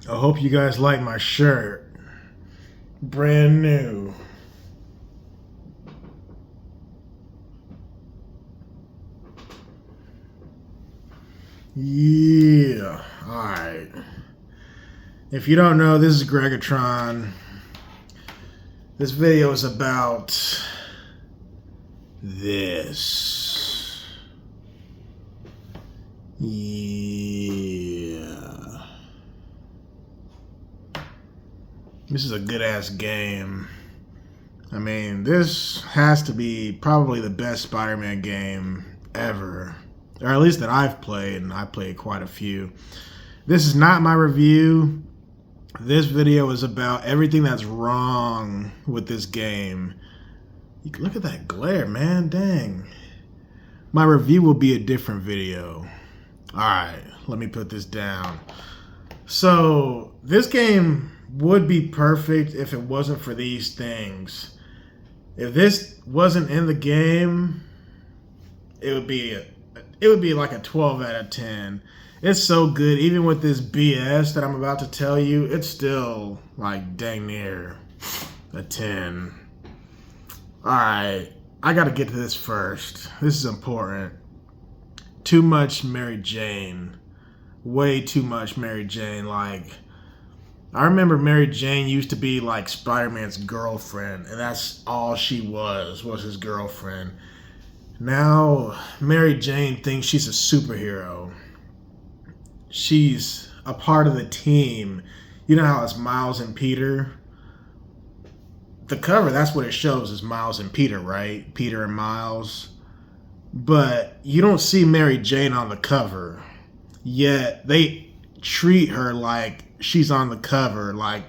I hope you guys like my shirt. Brand new. Yeah. Alright. If you don't know, this is Greggatron. This video is about this. Yeah. This is a good ass game. I mean, this has to be probably the best Spider-Man game ever. Or at least that I've played, and I played quite a few. This is not my review. This video is about everything that's wrong with this game. Look at that glare, man. Dang. My review will be a different video. Alright, let me put this down. So, this game would be perfect if it wasn't for these things. If this wasn't in the game, it would be like a 12 out of 10. It's so good. Even with this BS that I'm about to tell you, it's still like dang near a 10. Alright, I gotta get to this first. This is important. Too much Mary Jane. Way too much Mary Jane. Like, I remember Mary Jane used to be like Spider-Man's girlfriend, and that's all she was his girlfriend. Now, Mary Jane thinks she's a superhero. She's a part of the team. You know how it's Miles and Peter? The cover, that's what it shows, is Miles and Peter, right? Peter and Miles. But you don't see Mary Jane on the cover. Yet they treat her like she's on the cover. Like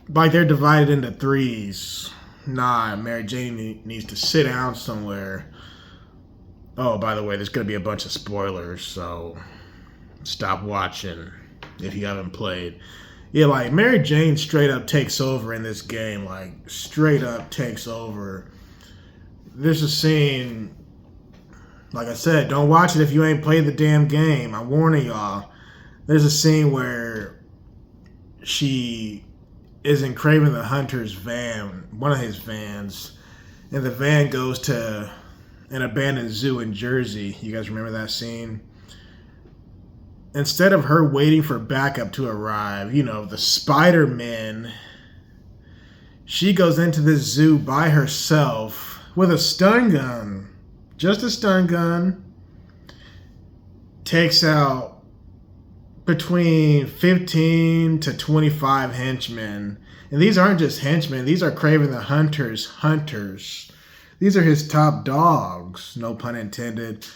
they're divided into threes. Nah, Mary Jane needs to sit down somewhere. Oh, by the way, there's going to be a bunch of spoilers, so stop watching if you haven't played. Yeah, like, Mary Jane straight up takes over in this game. Like, straight up takes over. There's a scene, like I said, don't watch it if you ain't played the damn game. I'm warning y'all. There's a scene where she is in Kraven the Hunter's van, one of his vans, and the van goes to an abandoned zoo in Jersey. You guys remember that scene? Instead of her waiting for backup to arrive, you know, the Spider-Man, she goes into this zoo by herself with a stun gun. Just a stun gun. Takes out between 15 to 25 henchmen. And these aren't just henchmen. These are Kraven the Hunter's hunters. These are his top dogs. No pun intended.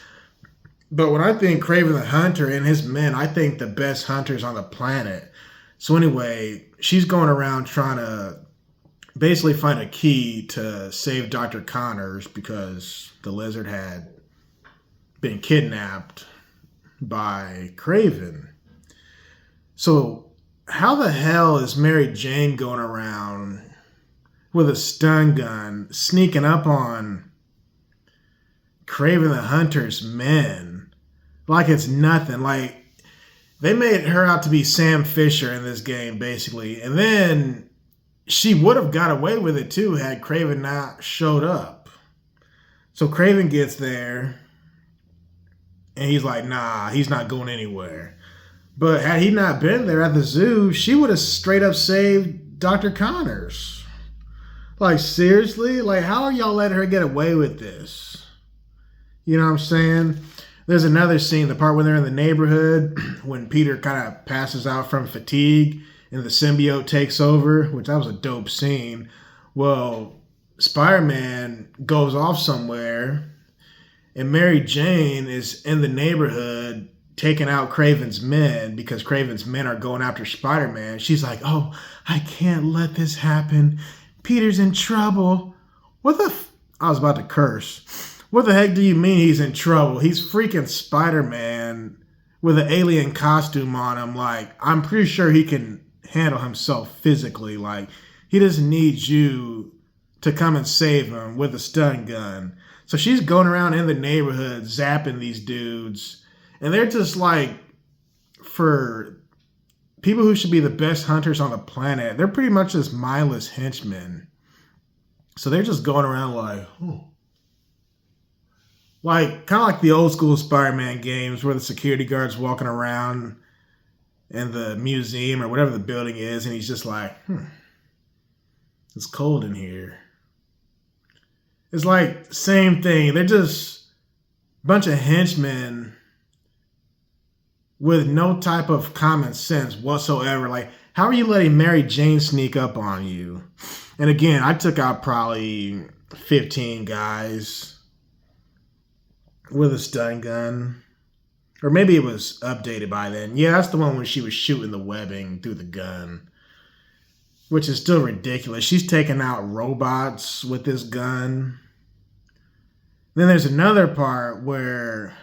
But when I think Kraven the Hunter and his men, I think the best hunters on the planet. So anyway, she's going around trying to basically find a key to save Dr. Connors because the lizard had been kidnapped by Kraven. So how the hell is Mary Jane going around with a stun gun sneaking up on Kraven the Hunter's men like it's nothing? Like, they made her out to be Sam Fisher in this game, basically. And then she would have got away with it, too, had Kraven not showed up. So Kraven gets there, and he's like, nah, he's not going anywhere. But had he not been there at the zoo, she would have straight up saved Dr. Connors. Like, seriously? Like, how are y'all letting her get away with this? You know what I'm saying? There's another scene, the part when they're in the neighborhood, when Peter kind of passes out from fatigue and the symbiote takes over, which that was a dope scene. Well, Spider-Man goes off somewhere, and Mary Jane is in the neighborhood taking out Kraven's men because Kraven's men are going after Spider-Man. She's like, oh, I can't let this happen. Peter's in trouble. I was about to curse. What the heck do you mean he's in trouble? He's freaking Spider-Man with an alien costume on him. Like, I'm pretty sure he can handle himself physically. Like, he doesn't need you to come and save him with a stun gun. So she's going around in the neighborhood zapping these dudes. And they're just like, for people who should be the best hunters on the planet, they're pretty much just mindless henchmen. So they're just going around like, like kind of like the old school Spider-Man games where the security guard's walking around in the museum or whatever the building is, and he's just like, it's cold in here. It's like same thing. They're just a bunch of henchmen with no type of common sense whatsoever. Like, how are you letting Mary Jane sneak up on you? And again, I took out probably 15 guys with a stun gun. Or maybe it was updated by then. Yeah, that's the one where she was shooting the webbing through the gun, which is still ridiculous. She's taking out robots with this gun. Then there's another part where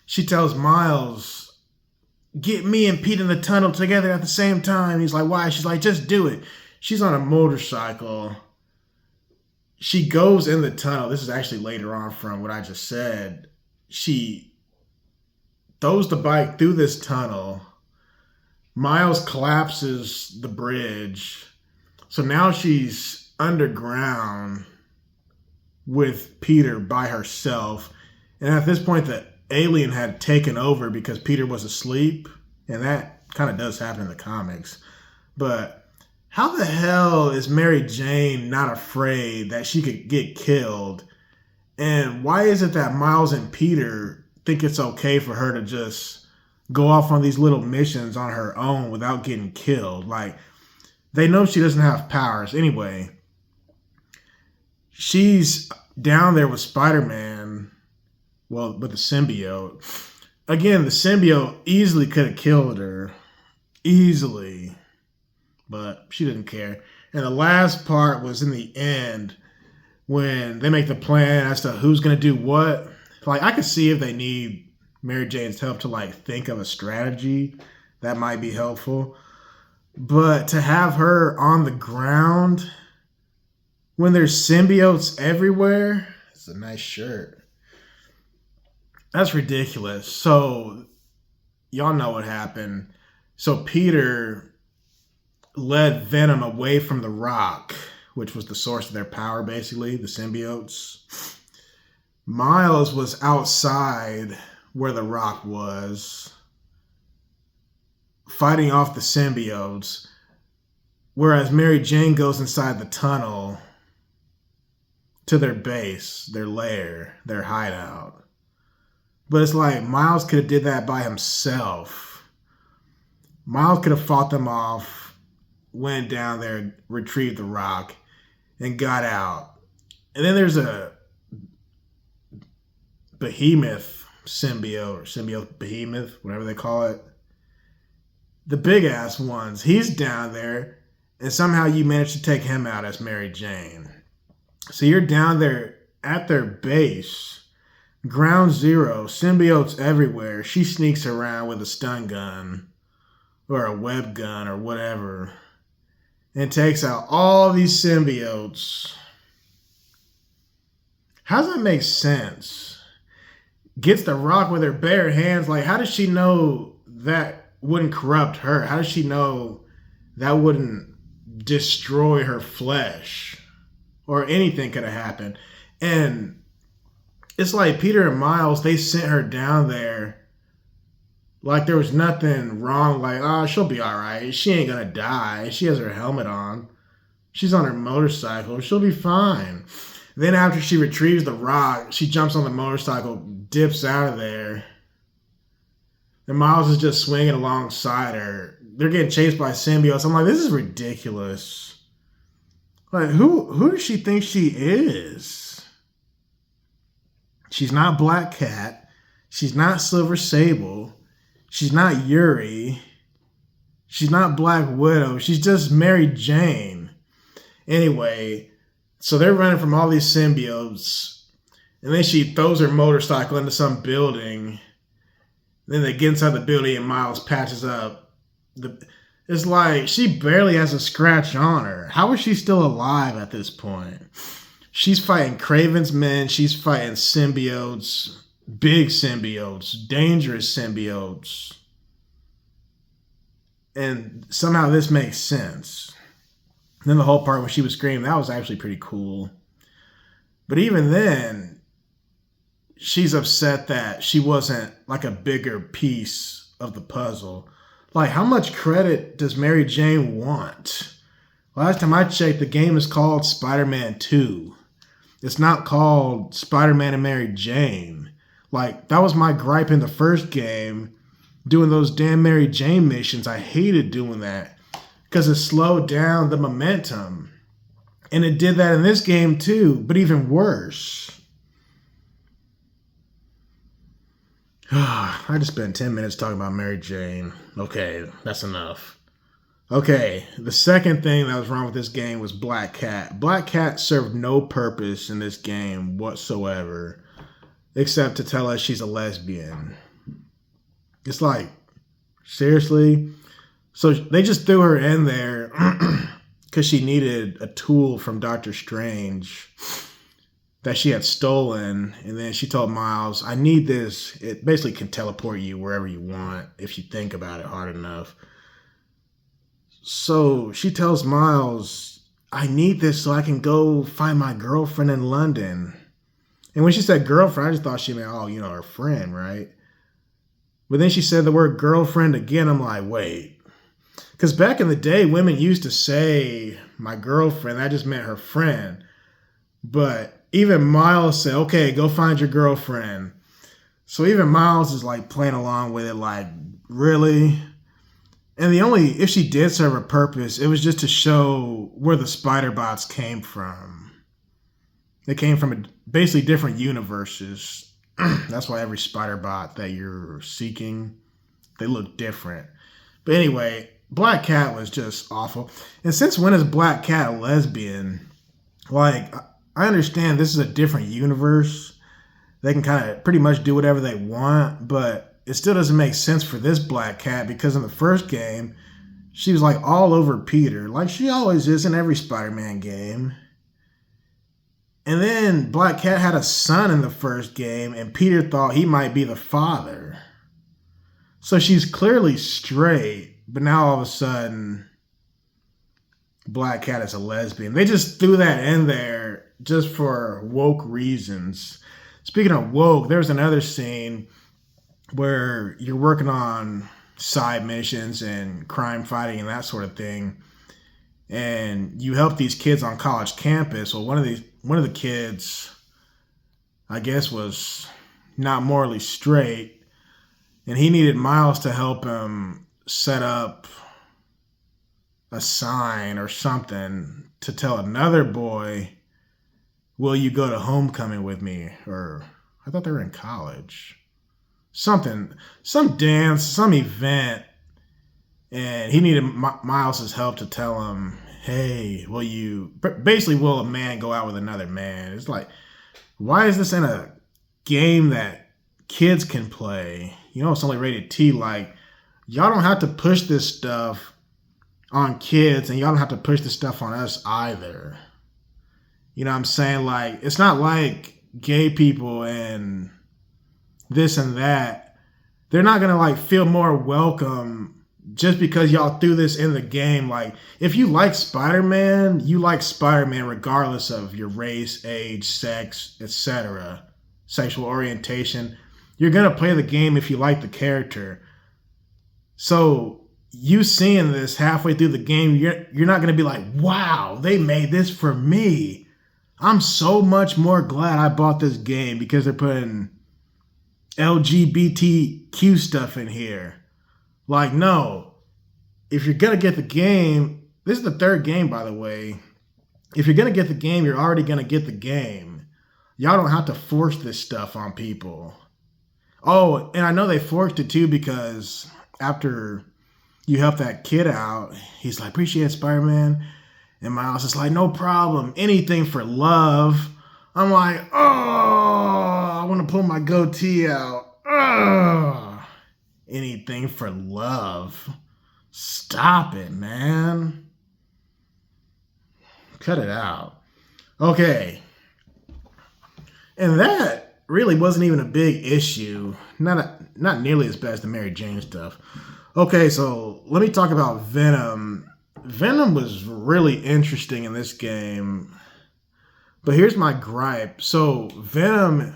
she tells Miles, get me and Pete in the tunnel together at the same time. He's like, why? She's like, just do it. She's on a motorcycle. She goes in the tunnel. This is actually later on from what I just said. She throws the bike through this tunnel. Miles collapses the bridge. So now she's underground with Peter by herself. And at this point, the alien had taken over because Peter was asleep. And that kind of does happen in the comics. But how the hell is Mary Jane not afraid that she could get killed? And why is it that Miles and Peter think it's okay for her to just go off on these little missions on her own without getting killed? Like, they know she doesn't have powers. Anyway, she's down there with Spider-Man, well, with the symbiote. Again, the symbiote easily could have killed her. Easily. But she didn't care. And the last part was in the end when they make the plan as to who's going to do what. Like, I could see if they need Mary Jane's help to, like, think of a strategy. That might be helpful. But to have her on the ground when there's symbiotes everywhere, it's a nice shirt. That's ridiculous. So, y'all know what happened. So, Peter led Venom away from the rock, which was the source of their power, basically, the symbiotes. Miles was outside where the rock was, fighting off the symbiotes, whereas Mary Jane goes inside the tunnel to their base, their lair, their hideout. But it's like Miles could have did that by himself. Miles could have fought them off, went down there, retrieved the rock, and got out. And then there's a behemoth symbiote, or symbiote behemoth, whatever they call it. The big ass ones. He's down there, and somehow you managed to take him out as Mary Jane. So you're down there at their base, ground zero, symbiotes everywhere. She sneaks around with a stun gun or a web gun or whatever and takes out all these symbiotes. How does that make sense? Gets the rock with her bare hands. Like, how does she know that wouldn't corrupt her? How does she know that wouldn't destroy her flesh? Or anything could have happened. And it's like Peter and Miles, they sent her down there like there was nothing wrong. Like, she'll be all right. She ain't going to die. She has her helmet on. She's on her motorcycle. She'll be fine. Then after she retrieves the rock, she jumps on the motorcycle, dips out of there. And Miles is just swinging alongside her. They're getting chased by symbiotes. I'm like, this is ridiculous. Like, who does she think she is? She's not Black Cat. She's not Silver Sable. She's not Yuri. She's not Black Widow. She's just Mary Jane. Anyway, so they're running from all these symbiotes. And then she throws her motorcycle into some building. Then they get inside the building and Miles patches up. It's like she barely has a scratch on her. How is she still alive at this point? She's fighting Kraven's men. She's fighting symbiotes. Big symbiotes. Dangerous symbiotes. And somehow this makes sense. And then the whole part when she was screaming, that was actually pretty cool. But even then, she's upset that she wasn't like a bigger piece of the puzzle. Like, how much credit does Mary Jane want? Last time I checked, the game is called Spider-Man 2. It's not called Spider-Man and Mary Jane. Like, that was my gripe in the first game, doing those damn Mary Jane missions. I hated doing that because it slowed down the momentum. And it did that in this game too, but even worse. I just spent 10 minutes talking about Mary Jane. Okay, that's enough. Okay, the second thing that was wrong with this game was Black Cat. Black Cat served no purpose in this game whatsoever, except to tell us she's a lesbian. It's like, seriously? So they just threw her in there because she needed a tool from Doctor Strange that she had stolen, and then she told Miles, I need this. It basically can teleport you wherever you want if you think about it hard enough. So she tells Miles, I need this so I can go find my girlfriend in London. And when she said girlfriend, I just thought she meant, her friend, right? But then she said the word girlfriend again. I'm like, wait. Because back in the day, women used to say my girlfriend. That just meant her friend. But even Miles said, okay, go find your girlfriend. So even Miles is like playing along with it like, really? And if she did serve a purpose, it was just to show where the spider bots came from. They came from basically different universes. That's why every spider bot that you're seeking, they look different. But anyway, Black Cat was just awful. And since when is Black Cat a lesbian? Like, I understand this is a different universe. They can kind of pretty much do whatever they want, but it still doesn't make sense for this Black Cat because in the first game, she was like all over Peter, like she always is in every Spider-Man game. And then Black Cat had a son in the first game, and Peter thought he might be the father. So she's clearly straight, but now all of a sudden, Black Cat is a lesbian. They just threw that in there just for woke reasons. Speaking of woke, there's another scene where you're working on side missions and crime fighting and that sort of thing, and you help these kids on college campus. Well, one of the kids, I guess, was not morally straight, and he needed Miles to help him set up a sign or something to tell another boy, will you go to homecoming with me? Or I thought they were in college. Something, some dance, some event. And he needed Miles's help to tell him, hey, will a man go out with another man? It's like, why is this in a game that kids can play? It's only rated T. Like, y'all don't have to push this stuff on kids, and y'all don't have to push this stuff on us either. You know what I'm saying? Like, it's not like gay people and this and that. They're not gonna like feel more welcome just because y'all threw this in the game. Like, if you like Spider-Man, you like Spider-Man regardless of your race, age, sex, etc., sexual orientation. You're gonna play the game if you like the character. So you seeing this halfway through the game, you're not going to be like, wow, they made this for me. I'm so much more glad I bought this game because they're putting LGBTQ stuff in here. Like, no. If you're going to get the game, this is the third game, by the way. If you're going to get the game, you're already going to get the game. Y'all don't have to force this stuff on people. Oh, and I know they forced it too because after you help that kid out, he's like, appreciate it, Spider-Man. And Miles is like, no problem. Anything for love. I'm like, oh, I want to pull my goatee out. Oh, anything for love. Stop it, man. Cut it out. Okay. And that really wasn't even a big issue. Not nearly as bad as the Mary Jane stuff. Okay, so let me talk about Venom. Venom was really interesting in this game. But here's my gripe. So Venom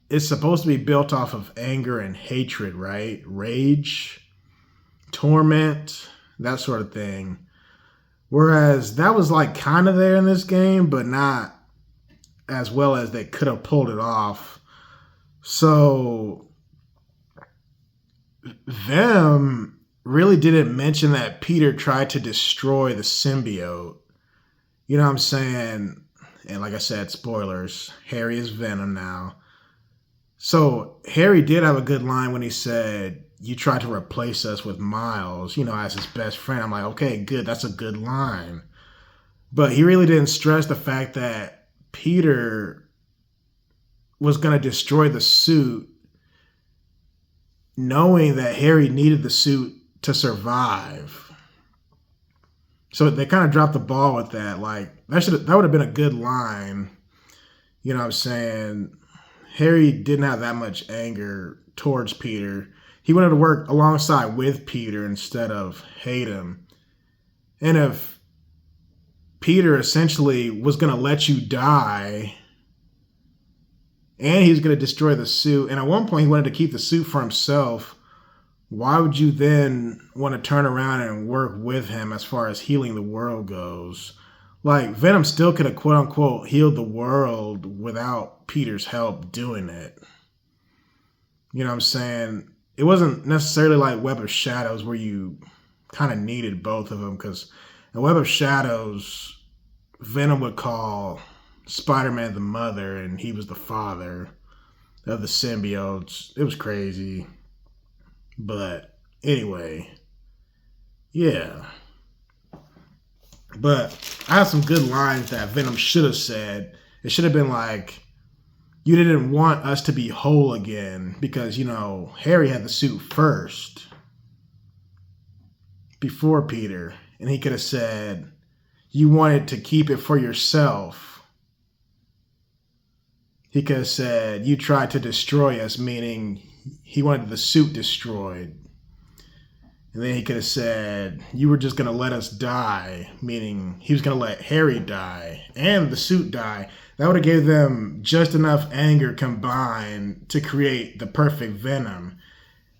is supposed to be built off of anger and hatred, right? Rage, torment, that sort of thing. Whereas that was like kind of there in this game, but not as well as they could have pulled it off. So Venom really didn't mention that Peter tried to destroy the symbiote. You know what I'm saying? And like I said, spoilers, Harry is Venom now. So Harry did have a good line when he said, "You tried to replace us with Miles," as his best friend. I'm like, okay, good. That's a good line. But he really didn't stress the fact that Peter was going to destroy the suit, knowing that Harry needed the suit to survive. So they kind of dropped the ball with that. Like, that would have been a good line. You know what I'm saying? Harry didn't have that much anger towards Peter. He wanted to work alongside with Peter instead of hate him. And if Peter essentially was going to let you die, and he's going to destroy the suit, and at one point he wanted to keep the suit for himself, why would you then want to turn around and work with him as far as healing the world goes? Like, Venom still could have quote-unquote healed the world without Peter's help doing it. You know what I'm saying? It wasn't necessarily like Web of Shadows where you kind of needed both of them, because in Web of Shadows, Venom would call Spider-Man the mother and he was the father of the symbiotes. It was crazy. But anyway, yeah. But I have some good lines that Venom should have said. It should have been like, "You didn't want us to be whole again," because, Harry had the suit first before Peter. And he could have said, "You wanted to keep it for yourself." He could have said, "You tried to destroy us," meaning he wanted the suit destroyed. And then he could have said, "You were just going to let us die," meaning he was going to let Harry die and the suit die. That would have gave them just enough anger combined to create the perfect Venom.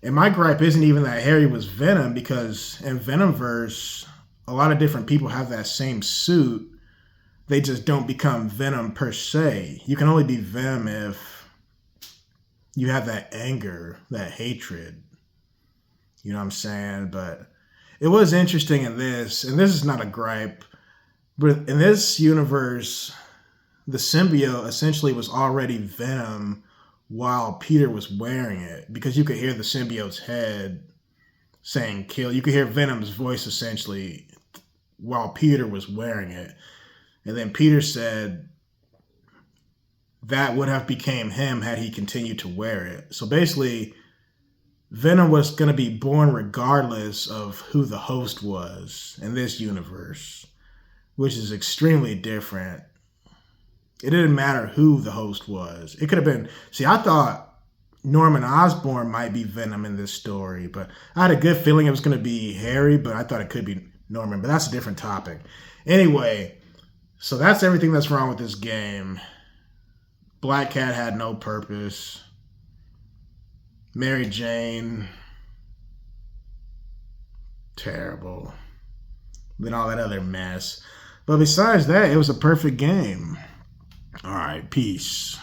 And my gripe isn't even that Harry was Venom, because in Venomverse, a lot of different people have that same suit. They just don't become Venom per se. You can only be Venom if you have that anger, that hatred. You know what I'm saying? But it was interesting in this, and this is not a gripe, but in this universe, the symbiote essentially was already Venom while Peter was wearing it, because you could hear the symbiote's head saying kill. You could hear Venom's voice essentially while Peter was wearing it. And then Peter said that would have became him had he continued to wear it. So basically, Venom was going to be born regardless of who the host was in this universe, which is extremely different. It didn't matter who the host was. It could have been... See, I thought Norman Osborn might be Venom in this story, but I had a good feeling it was going to be Harry, but I thought it could be Norman, but that's a different topic. Anyway, so that's everything that's wrong with this game. Black Cat had no purpose. Mary Jane, terrible. Then all that other mess. But besides that, it was a perfect game. All right, peace.